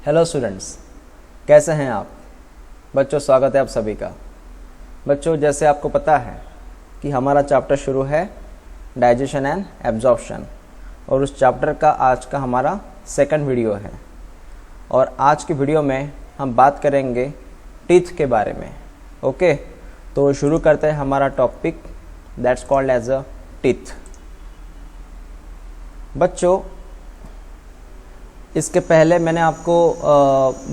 Hello students, कैसे हैं आप बच्चों। स्वागत है आप सभी का। बच्चों, जैसे आपको पता है कि हमारा चैप्टर शुरू है डाइजेशन एंड एब्जॉर्प्शन, और उस चैप्टर का आज का हमारा सेकंड वीडियो है। और आज की वीडियो में हम बात करेंगे टीथ के बारे में। ओके, तो शुरू करते हैं हमारा topic that's called as a teeth. बच्चों, इसके पहले मैंने आपको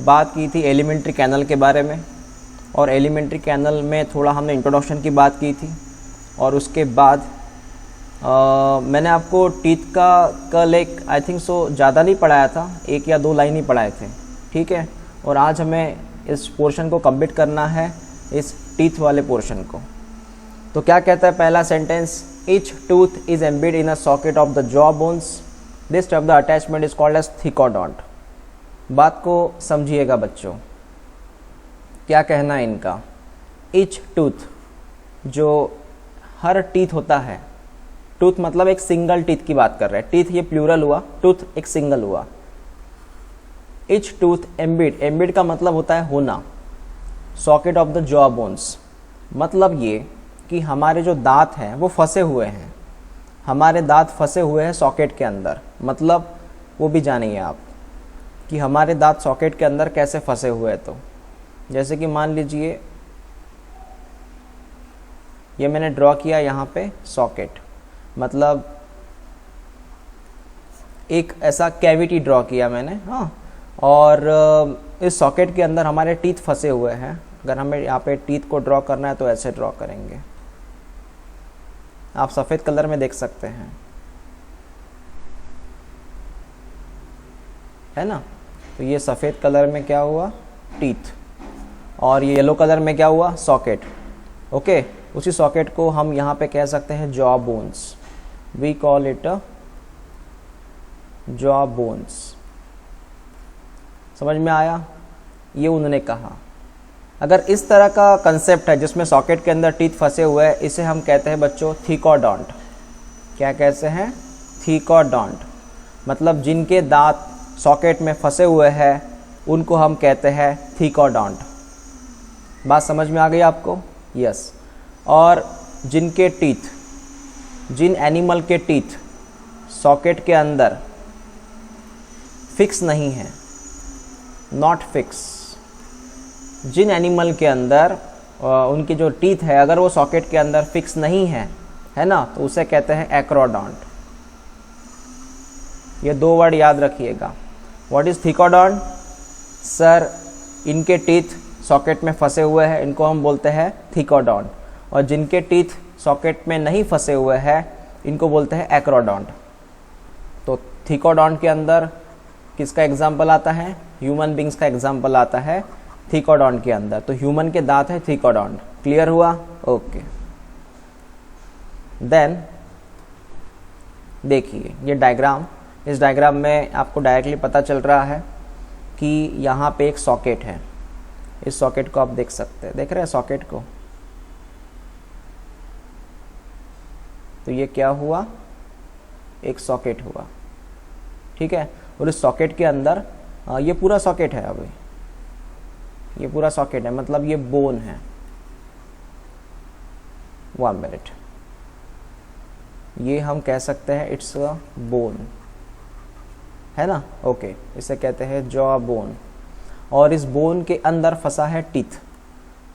बात की थी एलिमेंट्री कैनल के बारे में, और एलिमेंट्री कैनल में थोड़ा हमने इंट्रोडक्शन की बात की थी। और उसके बाद मैंने आपको टीथ का कल एक आई थिंक सो ज़्यादा नहीं पढ़ाया था, 1 या 2 लाइन ही पढ़ाए थे, ठीक है। और आज हमें इस पोर्शन को कंप्लीट करना है, इस टीथ वाले पोर्शन को। तो क्या कहता है पहला sentence, each tooth is embed in a socket of the jaw bones, this type the attachment is called as thecodont. बात को समझिएगा बच्चों, क्या कहना है इनका। ईच टूथ, जो हर टीथ होता है, टूथ मतलब एक सिंगल टीथ की बात कर रहे हैं, टीथ ये प्लूरल हुआ, टूथ एक सिंगल हुआ। ईच टूथ एम्बेड, एम्बेड का मतलब होता है होना, socket of the jaw bones, मतलब ये कि हमारे जो दांत हैं वो फंसे हुए हैं, हमारे दांत फंसे हुए हैं सॉकेट के अंदर। मतलब वो भी जानिए आप कि हमारे दांत सॉकेट के अंदर कैसे फंसे हुए हैं। तो जैसे कि मान लीजिए ये मैंने ड्रॉ किया यहाँ पे सॉकेट, मतलब एक ऐसा कैविटी ड्रॉ किया मैंने, हाँ। और इस सॉकेट के अंदर हमारे टीथ फंसे हुए हैं। अगर हमें यहाँ पे टीथ को ड्रॉ करना है तो ऐसे ड्रॉ करेंगे, आप सफ़ेद कलर में देख सकते हैं, है ना। तो ये सफ़ेद कलर में क्या हुआ, टीथ, और ये येलो कलर में क्या हुआ, सॉकेट। ओके, उसी सॉकेट को हम यहाँ पे कह सकते हैं jaw bones, we call it a jaw bones. समझ में आया, ये उन्होंने कहा। अगर इस तरह का कंसेप्ट है जिसमें सॉकेट के अंदर टीथ फंसे हुए हैं, इसे हम कहते हैं बच्चों थिकोडोंट। क्या कहते हैं, थिकोडोंट। मतलब जिनके दांत सॉकेट में फंसे हुए हैं उनको हम कहते हैं थिकोडोंट। बात समझ में आ गई आपको, यस। और जिनके टीथ, जिन एनिमल के टीथ सॉकेट के अंदर फिक्स नहीं है, नॉट फिक्स, जिन एनिमल के अंदर उनकी जो टीथ है अगर वो सॉकेट के अंदर फिक्स नहीं है ना, तो उसे कहते हैं एक्रोडोंट। ये 2 वर्ड याद रखिएगा। What is thecodont? सर, इनके टीथ सॉकेट में फंसे हुए हैं, इनको हम बोलते हैं थिकोडोंट। और जिनके टीथ सॉकेट में नहीं फंसे हुए हैं इनको बोलते हैं एक्रोडोंट। तो थिकोडोंट के अंदर किसका एग्जाम्पल आता है, ह्यूमन बींग्स का एग्जाम्पल आता है थिकोडोंट के अंदर। तो ह्यूमन के दांत है थिकोडोंट। क्लियर हुआ? ओके। देन देखिए ये डायग्राम, इस डायग्राम में आपको डायरेक्टली पता चल रहा है कि यहाँ पे एक सॉकेट है। इस सॉकेट को आप देख सकते हैं, देख रहे हैं सॉकेट को। तो ये क्या हुआ, एक सॉकेट हुआ, ठीक है। और इस सॉकेट के अंदर ये पूरा सॉकेट है, अभी ये पूरा सॉकेट है, मतलब ये बोन है। 1 मिनट, ये हम कह सकते हैं इट्स अ बोन, है ना। ओके, इसे कहते हैं जॉ बोन। और इस बोन के अंदर फंसा है टीथ,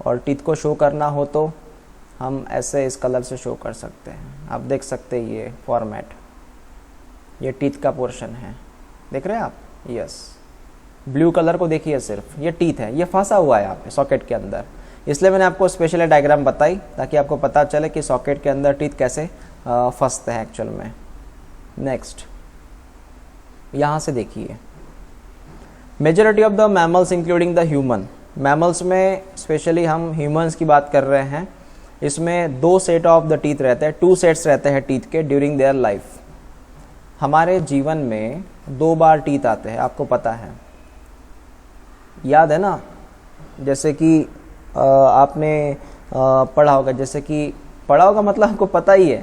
और टीथ को शो करना हो तो हम ऐसे इस कलर से शो कर सकते हैं। आप देख सकते हैं ये फॉर्मेट, ये टीथ का पोर्शन है, देख रहे हैं आप, यस। ब्लू कलर को देखिए, सिर्फ ये टीथ है, ये फंसा हुआ है यहाँ पे सॉकेट के अंदर। इसलिए मैंने आपको स्पेशल डायग्राम बताई ताकि आपको पता चले कि सॉकेट के अंदर टीथ कैसे फंसते हैं एक्चुअल में। नेक्स्ट, यहाँ से देखिए, majority of the mammals including the human, mammals में स्पेशली हम ह्यूमंस की बात कर रहे हैं, इसमें 2 सेट ऑफ द टीथ रहते हैं, 2 सेट्स रहते हैं टीथ के ड्यूरिंग देयर लाइफ। हमारे जीवन में 2 बार टीथ आते हैं, आपको पता है, याद है ना। जैसे कि आपने पढ़ा होगा, जैसे कि पढ़ा होगा मतलब आपको पता ही है।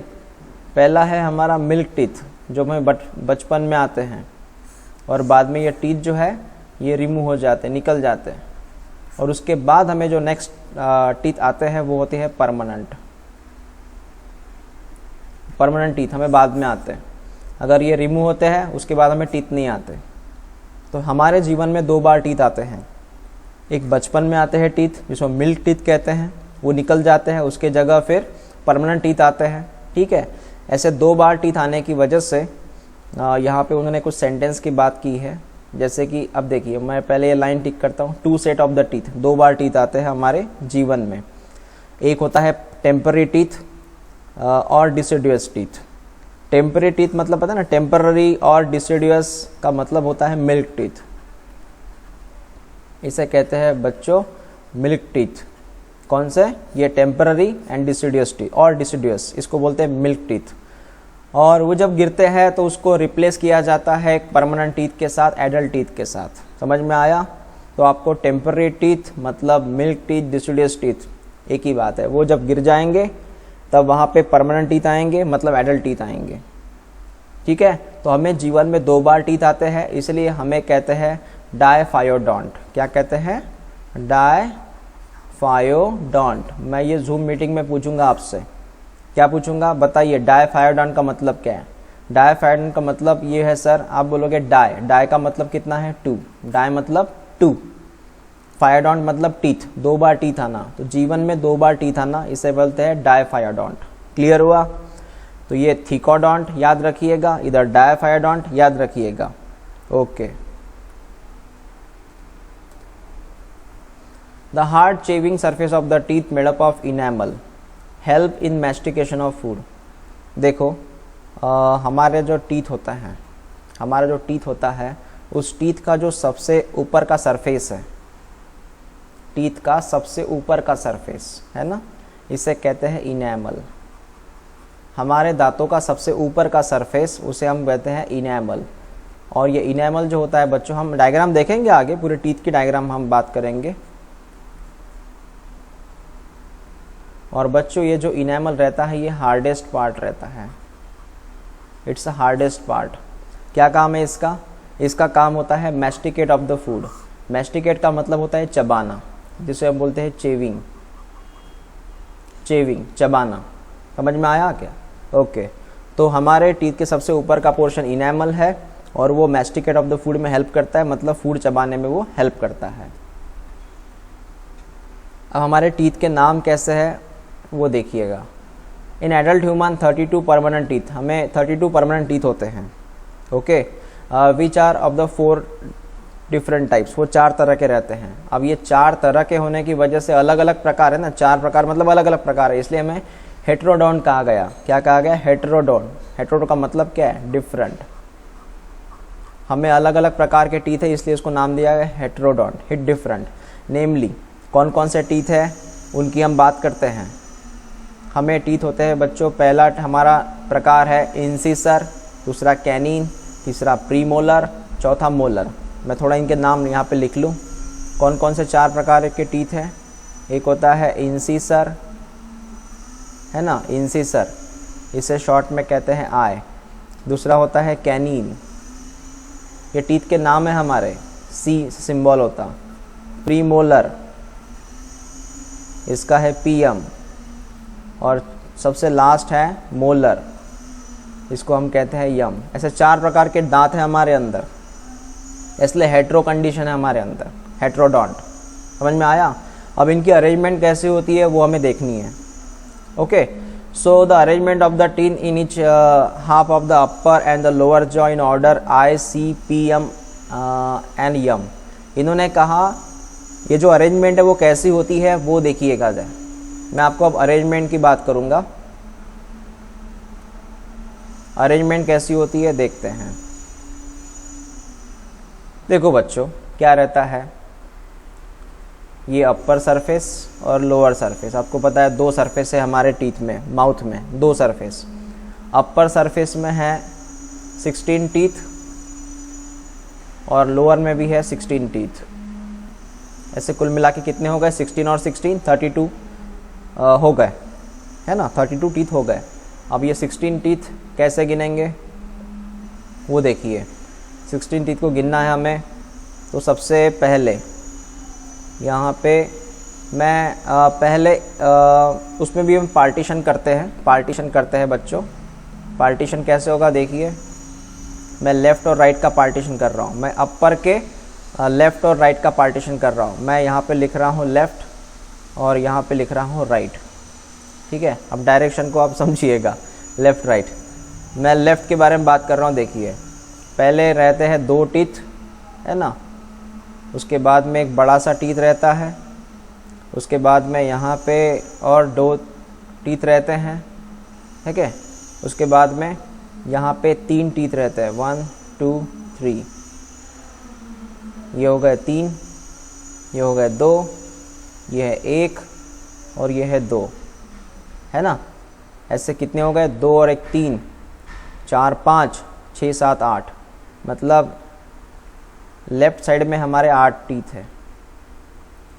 पहला है हमारा मिल्क टीथ, जो हमें बचपन में आते हैं, और बाद में ये टीथ जो है ये रिमूव हो जाते हैं, निकल जाते हैं। और उसके बाद हमें जो नेक्स्ट टीथ आते हैं वो होते हैं परमानेंट। परमानेंट टीथ हमें बाद में आते हैं। अगर ये रिमूव होते हैं उसके बाद हमें टीथ नहीं आते। तो हमारे जीवन में 2 बार टीथ आते हैं। एक बचपन में आते हैं टीथ, जिसको मिल्क टीथ कहते हैं, वो निकल जाते हैं, उसके जगह फिर परमानेंट टीथ आते हैं। ठीक है, ऐसे 2 बार टीथ आने की वजह से यहाँ पे उन्होंने कुछ सेंटेंस की बात की है। जैसे कि अब देखिए, मैं पहले ये लाइन टिक करता हूँ। 2 set of the teeth, 2 bar teeth आते हैं हमारे जीवन में। एक होता है टेम्पररी टीथ और डिसिडुअस टीथ। टेम्पररी टीथ मतलब पता है ना, टेम्पररी, और डिसिडुअस का मतलब होता है मिल्क टीथ। इसे कहते हैं बच्चों मिल्क टीथ। कौन से? ये टेम्पररी एंड डिसिडुअस टीथ, और डिसिडुअस इसको बोलते हैं मिल्क टीथ। और वो जब गिरते हैं तो उसको रिप्लेस किया जाता है एक परमानेंट टीथ के साथ, एडल्ट टीथ के साथ। समझ में आया? तो आपको टेम्पररी टीथ मतलब मिल्क टीथ, डिसिडुअस टीथ एक ही बात है। वो जब गिर जाएंगे तब वहाँ पे परमानेंट टीथ आएंगे, मतलब एडल्ट टीथ आएंगे। ठीक है, तो हमें जीवन में 2 बार टीथ आते हैं, इसलिए हमें कहते हैं डायफायोडोंट। क्या कहते हैं? डायफायोडोंट। मैं ये जूम मीटिंग में पूछूंगा आपसे, क्या पूछूंगा? बताइए डायफायोडोंट का मतलब क्या है? डायफायोडोंट का मतलब ये है सर, आप बोलोगे डाय। डाय का मतलब कितना है? 2। डाय मतलब 2। फायोडोंट मतलब टीथ, 2 बार टीथ आना। तो जीवन में 2 बार टीथ आना, इसे बोलते हैं डायफायोडोंट। क्लियर हुआ? तो ये थिकोडोंट याद रखिएगा, इधर डायफायोडोंट याद रखिएगा। Okay. The hard chewing surface of the teeth made up of enamel help in mastication of food. देखो हमारे जो टीथ होता है, हमारा जो टीथ होता है, उस टीथ का जो सबसे ऊपर का सरफेस है, टीथ का सबसे ऊपर का सरफेस है ना, इसे कहते हैं इनेमल। हमारे दांतों का सबसे ऊपर का सरफेस, उसे हम कहते हैं इनेमल। और ये इनेमल जो होता है बच्चों, हम डायग्राम देखेंगे आगे, पूरे टीथ की डायग्राम हम बात करेंगे। और बच्चों ये जो इनेमल रहता है ये हार्डेस्ट पार्ट रहता है, इट्स अ हार्डेस्ट पार्ट। क्या काम है इसका? इसका काम होता है masticate of the food. Masticate का मतलब होता है चबाना, जिसे हम बोलते हैं चेविंग। चेविंग, चबाना। समझ में आया क्या? ओके। तो हमारे टीथ के सबसे ऊपर का पोर्शन इनेमल है और वो मैस्टिकेट ऑफ द फूड में हेल्प करता है, मतलब फूड चबाने में वो हेल्प करता है। अब हमारे टीथ के नाम कैसे है वो देखिएगा। In adult human 32 permanent teeth, हमें 32 परमानेंट टीथ होते हैं। Okay, which are of the 4 different types, वो 4 तरह के रहते हैं। अब ये 4 तरह के होने की वजह से अलग अलग प्रकार है ना, 4 प्रकार मतलब अलग अलग प्रकार है, इसलिए हमें हेट्रोडोंट कहा गया। क्या कहा गया? हेट्रोडोंट। हेट्रोडोंट का मतलब क्या है? डिफरेंट। हमें अलग अलग प्रकार के टीथ है, इसलिए इसको नाम दिया गया हेट्रोडोंट, हिट डिफरेंट। नेमली कौन कौन से टीथ है उनकी हम बात करते हैं। हमें टीथ होते हैं बच्चों, पहला हमारा प्रकार है इंसिसर, दूसरा कैनिन, तीसरा प्रीमोलर, चौथा मोलर। मैं थोड़ा इनके नाम यहाँ पे लिख लूँ, कौन कौन से 4 प्रकार के टीथ हैं। एक होता है इंसिसर, है ना, इंसिसर, इसे शॉर्ट में कहते हैं आई। दूसरा होता है कैनिन, ये टीथ के नाम है हमारे, सी सिंबल होता। प्रीमोलर, इसका है पीएम। और सबसे लास्ट है मोलर, इसको हम कहते हैं यम। ऐसे 4 प्रकार के दांत हैं हमारे अंदर, इसलिए हेट्रो कंडीशन है हमारे अंदर, हेट्रोडोंट। समझ में आया? अब इनकी अरेंजमेंट कैसी होती है वो हमें देखनी है। Okay, so the arrangement of the teeth in each half of the upper and the lower jaw in order I C P M and M. इन्होंने कहा ये जो अरेंजमेंट है वो कैसी होती है वो देखिएगा जरा। मैं आपको अब अरेंजमेंट की बात करूंगा। अरेंजमेंट कैसी होती है देखते हैं। देखो बच्चों क्या रहता है, ये अपर सरफेस और लोअर सरफेस। आपको पता है 2 सरफेस है हमारे टीथ में, माउथ में 2 सरफेस। अपर सरफेस में है 16 टीथ और लोअर में भी है 16 टीथ। ऐसे कुल मिला के कितने हो गए? 16 और 16 32 हो गए, है ना, 32 टीथ हो गए। अब ये 16 टीथ कैसे गिनेंगे वो देखिए। 16 टीथ को गिनना है हमें। तो सबसे पहले यहाँ पे मैं पहले उसमें भी हम पार्टीशन करते हैं बच्चों। पार्टीशन कैसे होगा देखिए, मैं लेफ़्ट और राइट का पार्टीशन कर रहा हूँ, मैं अपर के लेफ़्ट और राइट का पार्टीशन कर रहा हूँ। मैं यहाँ पे लिख रहा हूँ लेफ़्ट और यहाँ पे लिख रहा हूँ राइट, ठीक है। अब डायरेक्शन को आप समझिएगा, लेफ़्ट राइट। मैं लेफ़्ट के बारे में बात कर रहा हूँ, देखिए पहले रहते हैं 2 टीथ, है ना, उसके बाद में एक बड़ा सा टीथ रहता है, उसके बाद में यहाँ पे और 2 टीथ रहते हैं, ठीक है। उसके बाद में यहाँ पे 3 टीथ रहते हैं, 1 2 3, ये हो गए 3, ये हो गए 2, ये है 1 और ये है 2, है ना। ऐसे कितने हो गए, 2 और 1 3, 4 5 6 7 8, मतलब लेफ़्ट साइड में हमारे 8 टीथ है।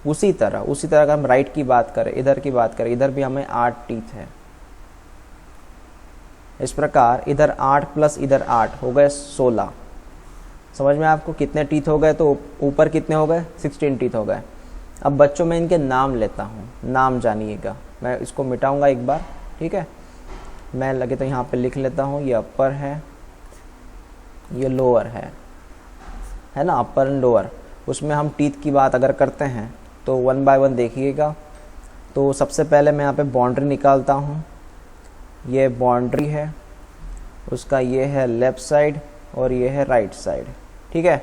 उसी तरह अगर हम राइट की बात करें, इधर की बात करें, इधर भी हमें 8 टीथ है। इस प्रकार इधर 8 प्लस इधर 8 हो गए 16। समझ में आपको कितने टीथ हो गए, तो ऊपर कितने हो गए, 16 टीथ हो गए। अब बच्चों में इनके नाम लेता हूँ, नाम जानिएगा। मैं इसको मिटाऊंगा एक बार, ठीक है। मैं लगे तो यहाँ पे लिख लेता हूँ, ये अपर है, ये लोअर है ना, अपर एंड लोअर। उसमें हम टीथ की बात अगर करते हैं तो 1 बाय 1 देखिएगा। तो सबसे पहले मैं यहाँ पे बाउंड्री निकालता हूँ, ये बाउंड्री है, उसका ये है लेफ़्ट साइड और ये है राइट साइड, ठीक है।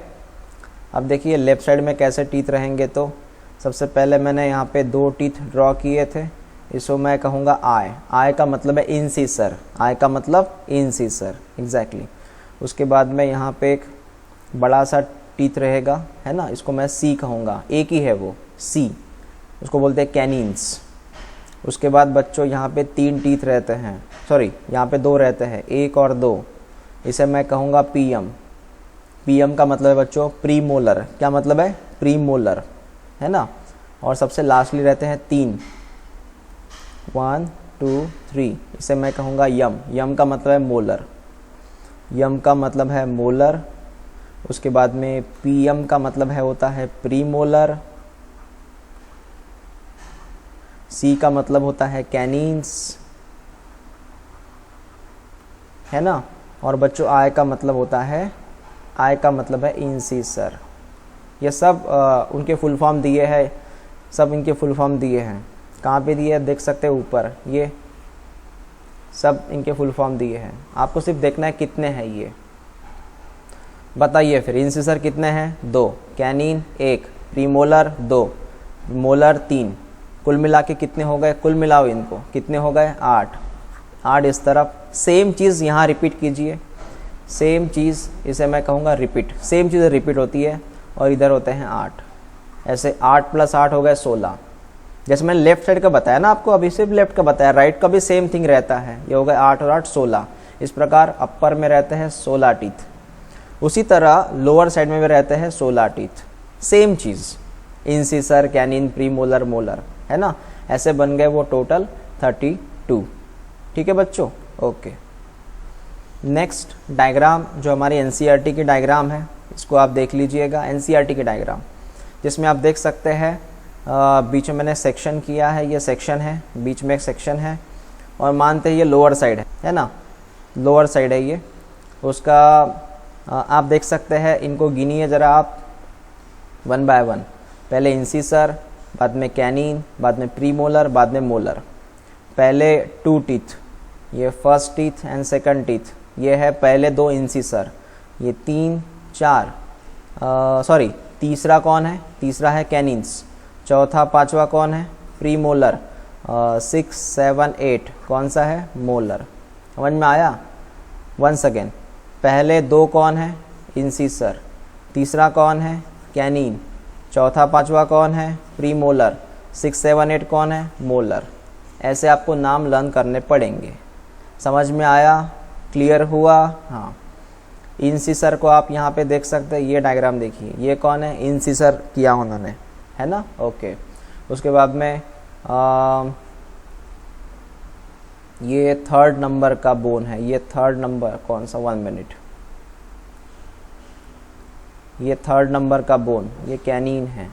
अब देखिए लेफ़्ट साइड में कैसे टीथ रहेंगे, तो सबसे पहले मैंने यहाँ पे 2 टीथ ड्रॉ किए थे, इसको मैं कहूँगा आई का मतलब है इंसीसर, आई का मतलब इंसीसर, एग्जैक्टली। उसके बाद में यहाँ पे एक बड़ा सा टीथ रहेगा, है ना, इसको मैं सी कहूँगा, एक ही है वो सी, उसको बोलते हैं कैनिन्स। उसके बाद बच्चों यहाँ पे 3 टीथ रहते हैं, सॉरी यहाँ पे 2 रहते हैं, 1 और 2, इसे मैं कहूँगा पीएम। पीएम का मतलब है बच्चों प्री मोलर, क्या मतलब है, प्री मोलर, है ना। और सबसे लास्टली रहते हैं 3, 1 2 3, इसे मैं कहूँगा यम। यम का मतलब है मोलर, यम का मतलब है मोलर। उसके बाद में पीएम का मतलब है होता है प्री मोलर, सी का मतलब होता है कैनिन्स, है ना। और बच्चों आई का मतलब होता है, आई का मतलब है इंसीसर। ये सब उनके फुल फॉर्म दिए हैं, सब इनके फुल फॉर्म दिए हैं। कहाँ पे दिए हैं देख सकते हैं, ऊपर, ये सब इनके फुल फॉर्म दिए हैं। आपको सिर्फ देखना है कितने हैं ये, बताइए फिर। इंसीसर कितने हैं, 2, कैनिन 1, प्रीमोलर 2, मोलर 3, कुल मिला के कितने हो गए, कुल मिलाओ इनको, कितने हो गए, 8 इस तरफ। सेम चीज़ यहाँ रिपीट कीजिए, सेम चीज़, इसे मैं कहूँगा रिपीट। सेम चीज़ रिपीट होती है और इधर होते हैं 8, ऐसे 8 + 8 हो गए 16। जैसे मैंने लेफ्ट साइड का बताया ना आपको, अभी सिर्फ लेफ्ट का बताया, राइट का भी सेम थिंग रहता है। ये हो गए 8 और 8 16। इस प्रकार अपर में रहते हैं 16 टीथ, उसी तरह लोअर साइड में भी रहते हैं 16 टीथ। सेम चीज़, इंसिसर, कैनिन, प्रीमोलर, मोलर, है ना। ऐसे बन गए वो टोटल 32। ठीक है बच्चों, ओके। नेक्स्ट डायग्राम जो हमारी एनसीईआरटी की डायग्राम है, इसको आप देख लीजिएगा। एनसीईआरटी की डायग्राम जिसमें आप देख सकते हैं बीच में मैंने सेक्शन किया है, ये सेक्शन है, बीच में एक सेक्शन है, और मानते हैं ये लोअर साइड है ना, लोअर साइड है ये उसका। आप देख सकते हैं, इनको गिनिए ज़रा आप 1 बाय 1। पहले इंसिसर, बाद में कैनिन, बाद में प्रीमोलर, बाद में मोलर। पहले 2 टीथ, ये first teeth and second teeth, ये है पहले 2 इंसिसर, ये 3 4, सॉरी तीसरा कौन है, तीसरा है कैनिन्स। चौथा पांचवा कौन है, प्रीमोलर। 6 7 8 कौन सा है, मोलर। समझ में आया। वंस अगेन, पहले 2 कौन है, इंसिसर। तीसरा कौन है, कैनिन। चौथा पांचवा कौन है, प्रीमोलर। 6 7 8 कौन है, मोलर। ऐसे आपको नाम लर्न करने पड़ेंगे। समझ में आया, क्लियर हुआ। हाँ, इंसिसर को आप यहाँ पे देख सकते हैं, ये डायग्राम देखिए, ये कौन है, इंसिसर किया उन्होंने, है ना, ओके। उसके बाद में ये 3rd नंबर का बोन है, ये 3rd नंबर कौन सा, 1 मिनट, ये 3rd नंबर का बोन, ये कैनिन है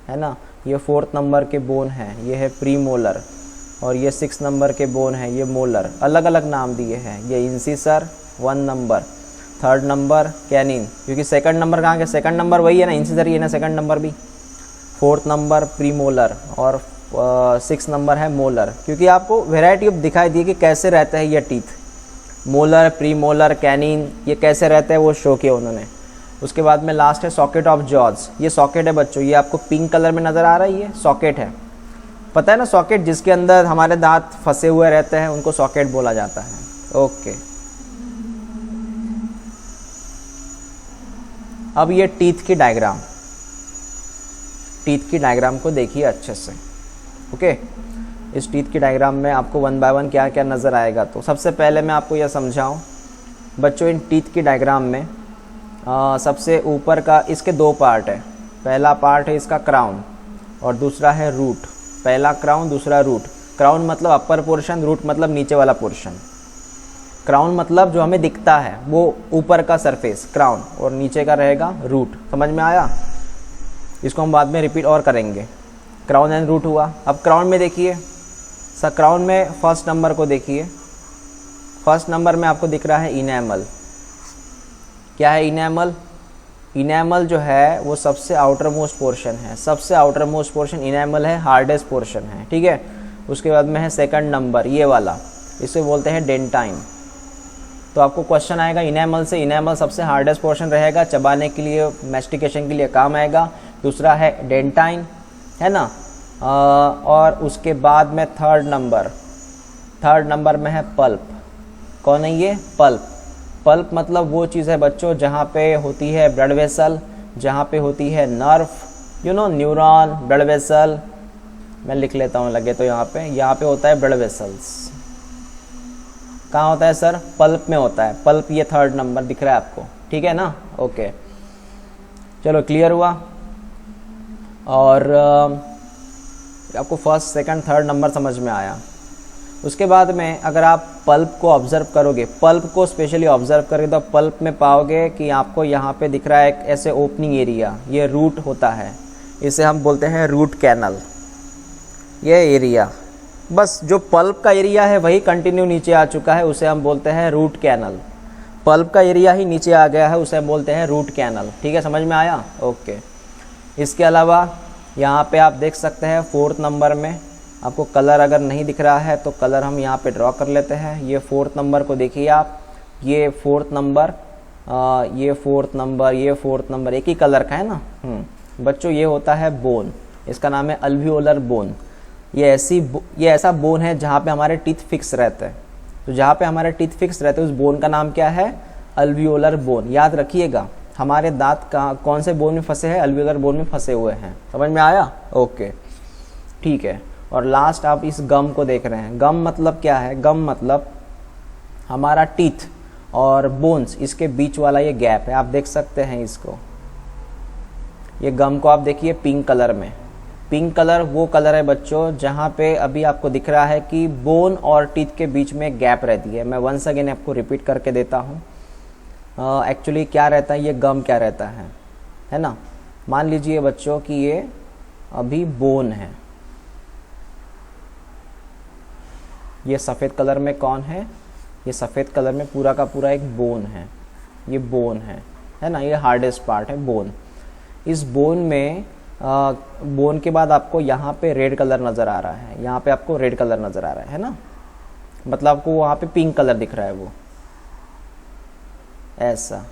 ना। ये 4th नंबर के बोन है, ये है प्रीमोलर। और ये 6 नंबर के बोन है, ये मोलर। अलग अलग नाम दिए हैं। ये इंसिसर 1 नंबर, 3rd नंबर कैनिन, क्योंकि 2nd नंबर कहाँ के, 2nd नंबर वही है ना, इंसिसर ही है ना 2nd नंबर भी। 4th नंबर प्रीमोलर और 6 नंबर है मोलर, क्योंकि आपको वेराइटी ऑफ दिखाई दी कि कैसे रहता है ये टीथ। मोलर, प्रीमोलर, कैनिन, ये कैसे रहते हैं वो शो किया उन्होंने। उसके बाद में लास्ट है सॉकेट ऑफ जॉज। ये सॉकेट है बच्चों, ये आपको पिंक कलर में नज़र आ रहा है, ये सॉकेट है। पता है ना सॉकेट, जिसके अंदर हमारे दांत फंसे हुए रहते हैं उनको सॉकेट बोला जाता है। ओके, अब ये टीथ की डायग्राम, टीथ की डायग्राम को देखिए अच्छे से। ओके, इस टीथ की डायग्राम में आपको 1 बाय 1 क्या क्या नज़र आएगा। तो सबसे पहले मैं आपको यह समझाऊं बच्चों, इन टीथ की डायग्राम में सबसे ऊपर का, इसके 2 पार्ट है। पहला पार्ट है इसका क्राउन और दूसरा है रूट। पहला क्राउन, दूसरा रूट। क्राउन मतलब अपर पोर्शन, रूट मतलब नीचे वाला पोर्शन। क्राउन मतलब जो हमें दिखता है वो ऊपर का सरफेस क्राउन, और नीचे का रहेगा रूट। समझ में आया? इसको हम बाद में रिपीट और करेंगे। क्राउन एंड रूट हुआ। अब क्राउन में देखिए सर, क्राउन में 1st नंबर को देखिए। 1st नंबर में आपको दिख रहा है इनेमल। क्या है इनेमल? इनेमल जो है वो सबसे आउटर मोस्ट पोर्शन है, सबसे आउटर मोस्ट पोर्शन इनेमल है, हार्डेस्ट पोर्शन है, ठीक है। उसके बाद में है 2nd नंबर, ये वाला, इसे बोलते हैं डेंटाइन। तो आपको क्वेश्चन आएगा इनेमल से, इनेमल सबसे हार्डेस्ट पोर्शन रहेगा, चबाने के लिए, मैस्टिकेशन के लिए काम आएगा। दूसरा है डेंटाइन, है ना। और उसके बाद में 3rd नंबर, 3rd नंबर में है पल्प। कौन है ये? पल्प। पल्प मतलब वो चीज़ है बच्चों जहाँ पे होती है ब्लड वेसल, जहाँ पे होती है नर्व, न्यूरॉन, ब्लड वेसल। मैं लिख लेता हूँ लगे तो यहाँ पे होता है ब्लड वेसल्स। कहाँ होता है सर? पल्प में होता है। पल्प ये 3rd नंबर दिख रहा है आपको, ठीक है ना। ओके, चलो क्लियर हुआ। और आपको 1st, 2nd, 3rd नंबर समझ में आया। उसके बाद में अगर आप पल्प को ऑब्जर्व करोगे, पल्प को स्पेशली ऑब्जर्व करोगे, तो पल्प में पाओगे कि आपको यहाँ पे दिख रहा है एक ऐसे ओपनिंग एरिया, ये रूट होता है, इसे हम बोलते हैं रूट कैनल। ये एरिया, बस जो पल्प का एरिया है वही कंटिन्यू नीचे आ चुका है, उसे हम बोलते हैं रूट कैनल। पल्प का एरिया ही नीचे आ गया है, उसे हम बोलते हैं रूट कैनल, ठीक है, समझ में आया। ओके, इसके अलावा यहाँ पे आप देख सकते हैं 4th नंबर में आपको कलर अगर नहीं दिख रहा है तो कलर हम यहाँ पे ड्रॉ कर लेते हैं। ये 4th नंबर को देखिए आप, ये 4th नंबर, ये 4th नंबर, ये 4th नंबर, एक ही कलर का है ना। बच्चों ये होता है बोन, इसका नाम है अल्वियोलर बोन। ये ऐसा बोन है जहाँ पे हमारे टीथ फिक्स रहते हैं। तो जहाँ पे हमारे टीथ फिक्स रहते हैं उस बोन का नाम क्या है? Alveolar bone. याद रखिएगा, हमारे दांत कौन से बोन में फंसे हैं? अल्वियोलर बोन में फंसे हुए हैं। समझ में आया? ओके, ठीक है। और लास्ट आप इस गम को देख रहे हैं। गम मतलब क्या है? गम मतलब हमारा टीथ और बोन्स, इसके बीच वाला ये गैप है, आप देख सकते हैं इसको। ये गम को आप देखिए पिंक कलर में। पिंक कलर वो कलर है बच्चों जहाँ पे अभी आपको दिख रहा है कि बोन और टीथ के बीच में गैप रहती है। मैं वंस अगेन आपको रिपीट करके देता हूँ। एक्चुअली क्या रहता है, ये गम क्या रहता है ना। मान लीजिए बच्चों कि ये अभी बोन है, ये सफ़ेद कलर में कौन है? ये सफ़ेद कलर में पूरा का पूरा एक बोन है, ये बोन है ना, ये हार्डेस्ट पार्ट है बोन। इस बोन में बोन के बाद आपको यहाँ पे रेड कलर नज़र आ रहा है, यहाँ पे आपको रेड कलर नज़र आ रहा है ना, मतलब आपको वहाँ पे पिंक कलर दिख रहा है वो ऐसा।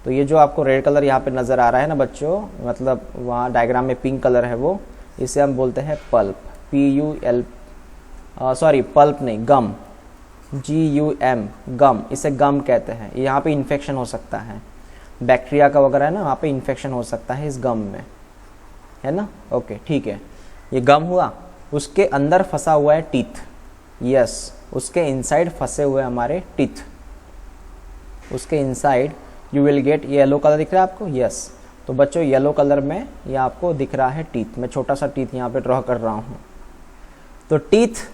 तो ये जो आपको रेड कलर यहाँ पे नज़र आ रहा है ना बच्चों, मतलब वहाँ डायग्राम में पिंक कलर है वो, इसे हम बोलते हैं पल्प, पल्प नहीं, गम, GUM, गम, इसे गम कहते हैं। यहाँ पे इन्फेक्शन हो सकता है, बैक्टीरिया का वगैरह है ना, वहाँ पे इन्फेक्शन हो सकता है इस गम में, है ना। ओके, ठीक है, ये गम हुआ। उसके अंदर फंसा हुआ है टीथ, यस, उसके इनसाइड फंसे हुए हमारे टीथ। उसके inside you will get, yellow colour दिख रहा है आपको, यस। तो बच्चों येलो कलर में ये आपको दिख रहा है टीथ। मैं छोटा सा टीथ यहाँ पे ड्रॉ कर रहा हूँ। तो टीथ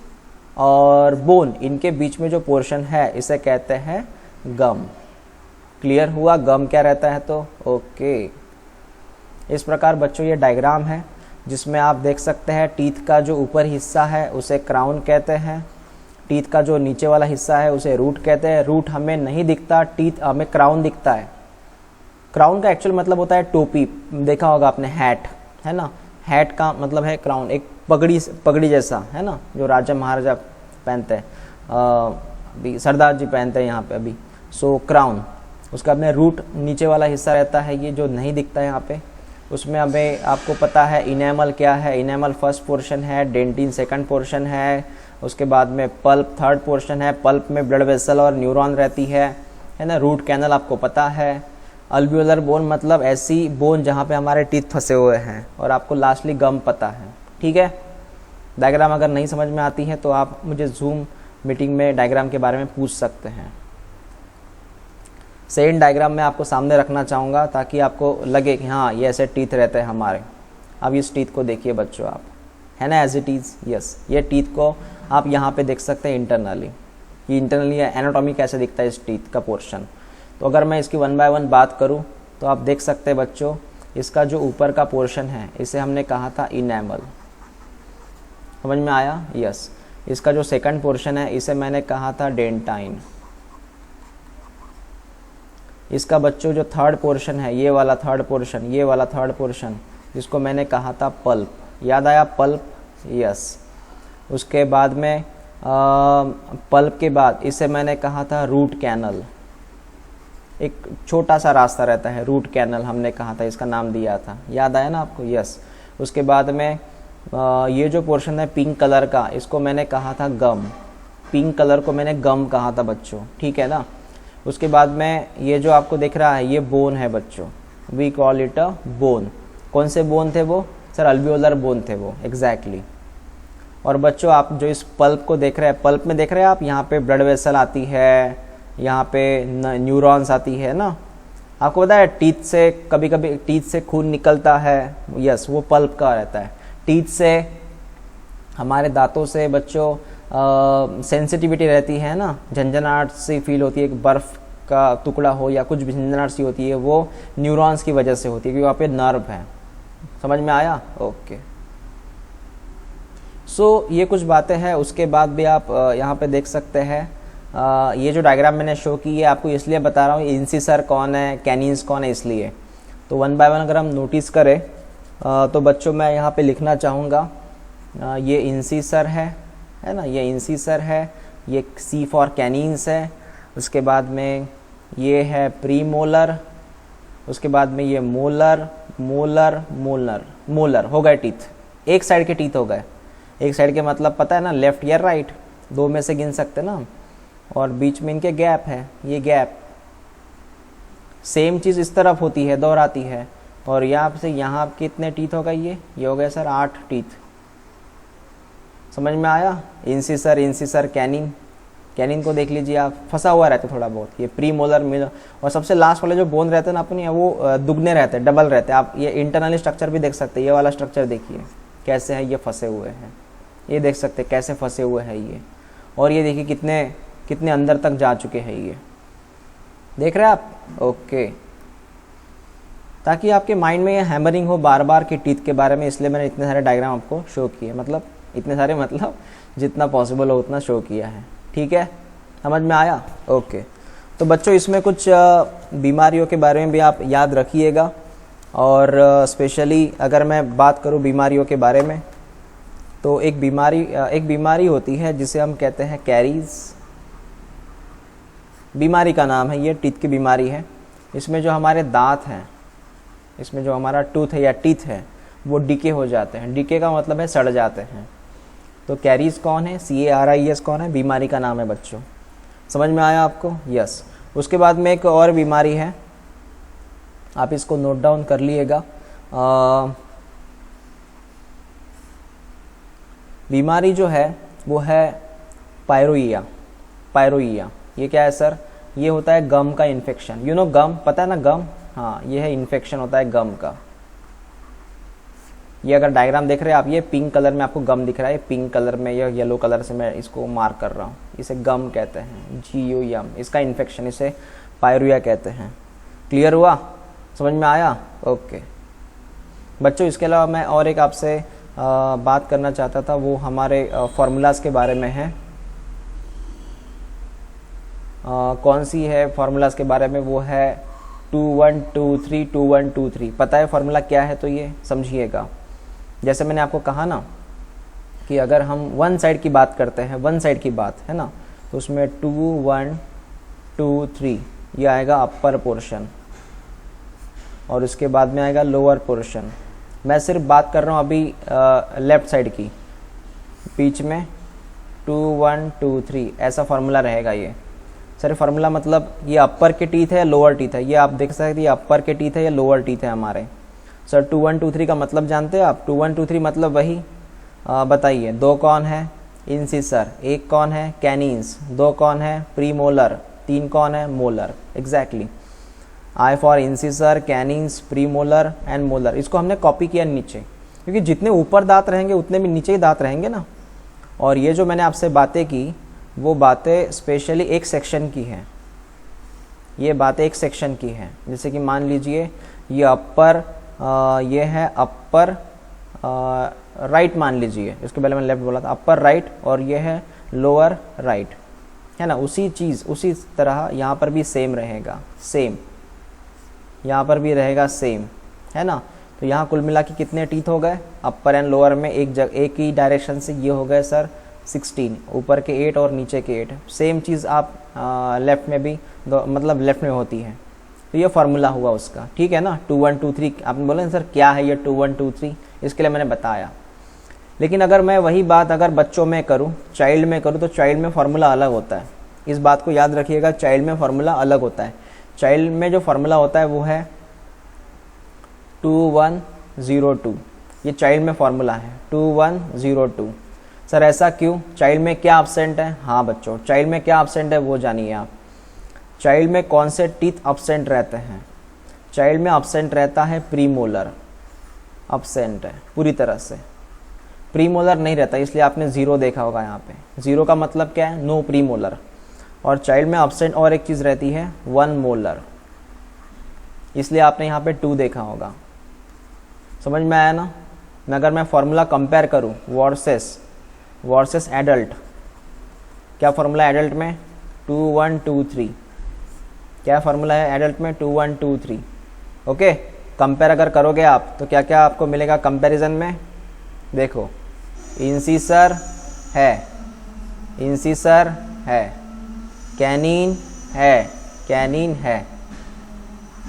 और बोन, इनके बीच में जो पोर्शन है इसे कहते हैं गम, क्लियर हुआ गम क्या रहता है तो ओके। इस प्रकार बच्चों ये डायग्राम है जिसमें आप देख सकते हैं टीथ का जो ऊपर हिस्सा है उसे क्राउन कहते हैं, टीथ का जो नीचे वाला हिस्सा है उसे रूट कहते हैं। रूट हमें नहीं दिखता, टीथ हमें क्राउन दिखता है। क्राउन का एक्चुअल मतलब होता है टोपी, देखा होगा आपने हैट, है ना। हैट का मतलब है क्राउन, एक पगड़ी जैसा, है ना, जो राजा महाराजा पहनते हैं, अभी सरदार जी पहनते हैं यहाँ पे अभी। सो क्राउन, उसका अपने रूट नीचे वाला हिस्सा रहता है, ये जो नहीं दिखता है यहाँ पे। उसमें हमें आपको पता है इनेमल क्या है, इनेमल फर्स्ट पोर्शन है, डेंटिन सेकंड पोर्शन है, उसके बाद में पल्प थर्ड पोर्शन है। पल्प में ब्लड वेसल और न्यूरॉन रहती है ना। रूट कैनल आपको पता है। अल्वियोलर बोन मतलब ऐसी बोन जहाँ पे हमारे टीथ फंसे हुए हैं, और आपको लास्टली गम पता है, ठीक है। डायग्राम अगर नहीं समझ में आती है तो आप मुझे जूम मीटिंग में डायग्राम के बारे में पूछ सकते हैं। सेम डायग्राम मैं आपको सामने रखना चाहूँगा ताकि आपको लगे कि हाँ ये ऐसे टीथ रहते हैं हमारे। अब इस टीथ को देखिए बच्चों आप, है ना, एज इट इज़। यस, ये टीथ को आप यहाँ पे देख सकते हैं इंटरनली, ये इंटरनली एनाटॉमी कैसे दिखता है इस टीथ का पोर्शन। तो अगर मैं इसकी 1 बाय 1 बात करूँ तो आप देख सकते हैं बच्चों, इसका जो ऊपर का पोर्शन है इसे हमने कहा था इनेमल, समझ में आया। यस, इसका जो सेकंड पोर्शन है इसे मैंने कहा था डेंटाइन। इसका बच्चों जो थर्ड पोर्शन है, ये वाला थर्ड पोर्शन, ये वाला थर्ड पोर्शन, जिसको मैंने कहा था पल्प, याद आया पल्प। यस, उसके बाद में पल्प के बाद इसे मैंने कहा था रूट कैनल। एक छोटा सा रास्ता रहता है, रूट कैनल हमने कहा था, इसका नाम दिया था, याद आया ना आपको। यस, उसके बाद में ये जो पोर्शन है पिंक कलर का, इसको मैंने कहा था गम। पिंक कलर को मैंने गम कहा था बच्चों, ठीक है ना। उसके बाद में ये जो आपको दिख रहा है ये बोन है बच्चों, we call it a bone. कौन से बोन थे वो सर? अल्वियोलर बोन थे वो, एग्जैक्टली। और बच्चों आप जो इस पल्प को देख रहे हैं, पल्प में देख रहे हैं आप, यहाँ पे ब्लड वेसल आती है, यहाँ पे न्यूरॉन्स आती है ना। आपको पता है टीथ से कभी कभी टीथ से खून निकलता है, यस, वो पल्प का रहता है। टीथ से हमारे दांतों से बच्चों सेंसिटिविटी रहती है ना, झंझनाहट सी फील होती है, एक बर्फ़ का टुकड़ा हो या कुछ भी झंझनाहट सी होती है, वो न्यूरॉन्स की वजह से होती है, क्योंकि वहाँ पे नर्व है। समझ में आया? ओके। सो ये कुछ बातें हैं। उसके बाद भी आप यहाँ पे देख सकते हैं, ये जो डायग्राम मैंने शो की है आपको इसलिए बता रहा हूँ, इंसिसर कौन है, कैनिन्स कौन है, इसलिए। तो 1 बाय 1 अगर हम नोटिस करें तो बच्चों मैं यहाँ पे लिखना चाहूँगा, ये इंसिसर है ना, ये इंसिसर है, ये सी फॉर कैनिन्स है। उसके बाद में ये है प्री मोलर, उसके बाद में ये मोलर, मोलर, मोलर, मोलर हो गए टीथ। एक साइड के टीथ हो गए। एक साइड के मतलब पता है ना, लेफ्ट या राइट, 2 में से गिन सकते ना। और बीच में इनके गैप है, ये गैप। सेम चीज़ इस तरफ होती है, दोहराती है। और यहाँ से यहाँ कितने टीथ हो गए? ये हो गए सर 8 टीथ। समझ में आया? इंसिसर, इंसिसर, कैनिन। कैनिन को देख लीजिए आप, फंसा हुआ रहता है थोड़ा बहुत। ये प्री मोलर, मिलर, और सबसे लास्ट वाले जो बोन रहते हैं ना अपने, वो दुगने रहते हैं, डबल रहते हैं। आप ये इंटरनली स्ट्रक्चर भी देख सकते हैं। ये वाला स्ट्रक्चर देखिए कैसे है, ये फंसे हुए हैं। ये देख सकते हैं कैसे फंसे हुए हैं ये। और ये देखिए कितने अंदर तक जा चुके हैं ये, देख रहे हैं आप? ओके। ताकि आपके माइंड में ये हैमरिंग हो बार बार कि टीथ के बारे में, इसलिए मैंने इतने सारे डायग्राम आपको शो किए। मतलब इतने सारे मतलब जितना पॉसिबल हो उतना शो किया है, ठीक है? समझ में आया? ओके। तो बच्चों इसमें कुछ बीमारियों के बारे में भी आप याद रखिएगा। और स्पेशली अगर मैं बात करूं बीमारियों के बारे में, तो एक बीमारी होती है जिसे हम कहते हैं कैरीज। बीमारी का नाम है ये, टीथ की बीमारी है। इसमें जो हमारे दांत हैं, इसमें जो हमारा टूथ है या टीथ है, वो डीके हो जाते हैं। डीके का मतलब है सड़ जाते हैं। तो कैरीज कौन है? CARIES कौन है? बीमारी का नाम है बच्चों। समझ में आया आपको? यस। उसके बाद में एक और बीमारी है, आप इसको नोट डाउन कर लिएगा। बीमारी जो है वो है पायरोइया। पायरोइया ये क्या है सर? ये होता है गम का इन्फेक्शन। यू नो गम, पता है ना गम? हाँ, ये है इन्फेक्शन होता है गम का। ये अगर डायग्राम देख रहे हैं आप, ये पिंक कलर में आपको गम दिख रहा है, पिंक कलर में, या येलो कलर से मैं इसको मार्क कर रहा हूँ। इसे गम कहते हैं, GUM। इसका इन्फेक्शन, इसे पायरुया कहते हैं। क्लियर हुआ, समझ में आया? ओके बच्चों, इसके अलावा मैं और एक आपसे बात करना चाहता था, वो हमारे फार्मूलाज के बारे में है। कौन सी है फार्मूलाज के बारे में? वो है 2 1 2 3 2 1 2 3। पता है फार्मूला क्या है? तो ये समझिएगा, जैसे मैंने आपको कहा ना कि अगर हम वन साइड की बात करते हैं, वन साइड की बात है ना, तो उसमें 2 1 2 3 ये आएगा अपर पोर्शन, और उसके बाद में आएगा लोअर पोर्शन। मैं सिर्फ बात कर रहा हूँ अभी लेफ्ट साइड की। बीच में 2 1 2 3 ऐसा फार्मूला रहेगा। ये सर फार्मूला मतलब ये अपर के टीथ है या लोअर टीथ है? ये आप देख सकते हैं, ये अपर के टीथ है या लोअर टीथ है हमारे। सर 2 1 2 3 का मतलब जानते हैं आप? 2 1 2 3 मतलब वही बताइए। 2 कौन है? इंसिसर। 1 कौन है? कैनिन्स। 2 कौन है? प्रीमोलर। 3 कौन है? Molar. Exactly, I for incisor, canines, premolar and molar. इसको हमने कॉपी किया नीचे, क्योंकि जितने ऊपर दांत रहेंगे उतने भी नीचे ही दांत रहेंगे ना। और ये जो मैंने आपसे बातें की, वो बातें स्पेशली एक सेक्शन की हैं। ये बातें एक सेक्शन की हैं। जैसे कि मान लीजिए ये अपर, ये है अपर राइट मान लीजिए, इसके पहले मैंने लेफ्ट बोला था, अपर राइट, और ये है लोअर राइट, है ना। उसी चीज़ उसी तरह यहाँ पर भी सेम रहेगा, सेम यहाँ पर भी रहेगा सेम, है ना। तो यहाँ कुल मिला के कितने टीथ हो गए अपर एंड लोअर में? एक ही डायरेक्शन से ये हो गए सर 16, ऊपर के 8 और नीचे के 8। सेम चीज़ आप लेफ्ट में भी मतलब लेफ्ट में होती है। तो ये फार्मूला हुआ उसका, ठीक है ना। 2 1 2 3 आपने बोला सर क्या है ये 2 1 2 3? इसके लिए मैंने बताया। लेकिन अगर मैं वही बात अगर बच्चों में करूँ, चाइल्ड में करूँ, तो चाइल्ड में फार्मूला अलग होता है। इस बात को याद रखिएगा, चाइल्ड में फार्मूला अलग होता है। चाइल्ड में जो फार्मूला होता है वो है 2 1 0 2। ये चाइल्ड में फार्मूला है 2 1 0 2। सर ऐसा क्यों? चाइल्ड में क्या एब्सेंट है? हाँ बच्चों, चाइल्ड में क्या एब्सेंट है वो जानिए आप। चाइल्ड में कौन से टीथ एब्सेंट रहते हैं? चाइल्ड में एब्सेंट रहता है प्रीमोलर, एब्सेंट है पूरी तरह से। प्रीमोलर नहीं रहता, इसलिए आपने 0 देखा होगा यहाँ पे। 0 का मतलब क्या है? No premolar. और चाइल्ड में एब्सेंट और एक चीज़ रहती है 1 मोलर, इसलिए आपने यहाँ पे 2 देखा होगा। समझ में आया ना। मैं अगर मैं फार्मूला कंपेयर करूँ वर्सेस एडल्ट, क्या फार्मूला एडल्ट में? 2 1 2 3। क्या फार्मूला है एडल्ट में? 2 1 2 3। ओके, कंपेयर अगर करोगे आप तो क्या क्या आपको मिलेगा कंपैरिजन में? देखो, इंसिसर है, इंसिसर है, कैनिन है, कैनिन है,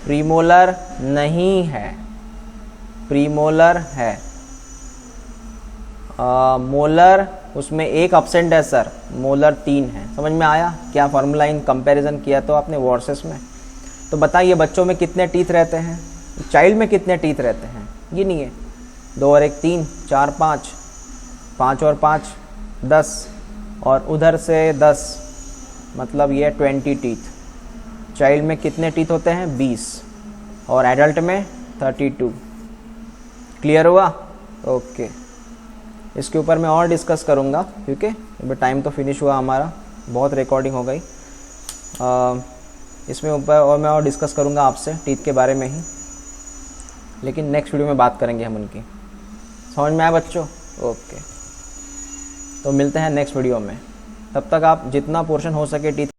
प्रीमोलर नहीं है, प्रीमोलर है, मोलर उसमें एक एब्सेंट है सर, मोलर 3 है। समझ में आया क्या फार्मूला इन कंपैरिजन किया तो आपने वर्सेस में? तो बताइए बच्चों में कितने टीथ रहते हैं? चाइल्ड में कितने टीथ रहते हैं? ये नहीं है 2 और 1 3 4 5, 5 और 5 10, और उधर से 10, मतलब ये 20 टीथ। चाइल्ड में कितने टीथ होते हैं? 20, और एडल्ट में 32। क्लियर हुआ? ओके, इसके ऊपर मैं और डिस्कस करूँगा, क्योंकि अभी टाइम तो फिनिश हुआ हमारा, बहुत रिकॉर्डिंग हो गई। इसमें ऊपर और मैं और डिस्कस करूँगा आपसे टीथ के बारे में ही, लेकिन नेक्स्ट वीडियो में बात करेंगे हम उनकी। समझ में आया बच्चों? ओके, तो मिलते हैं नेक्स्ट वीडियो में। तब तक आप जितना पोर्शन हो सके टीथ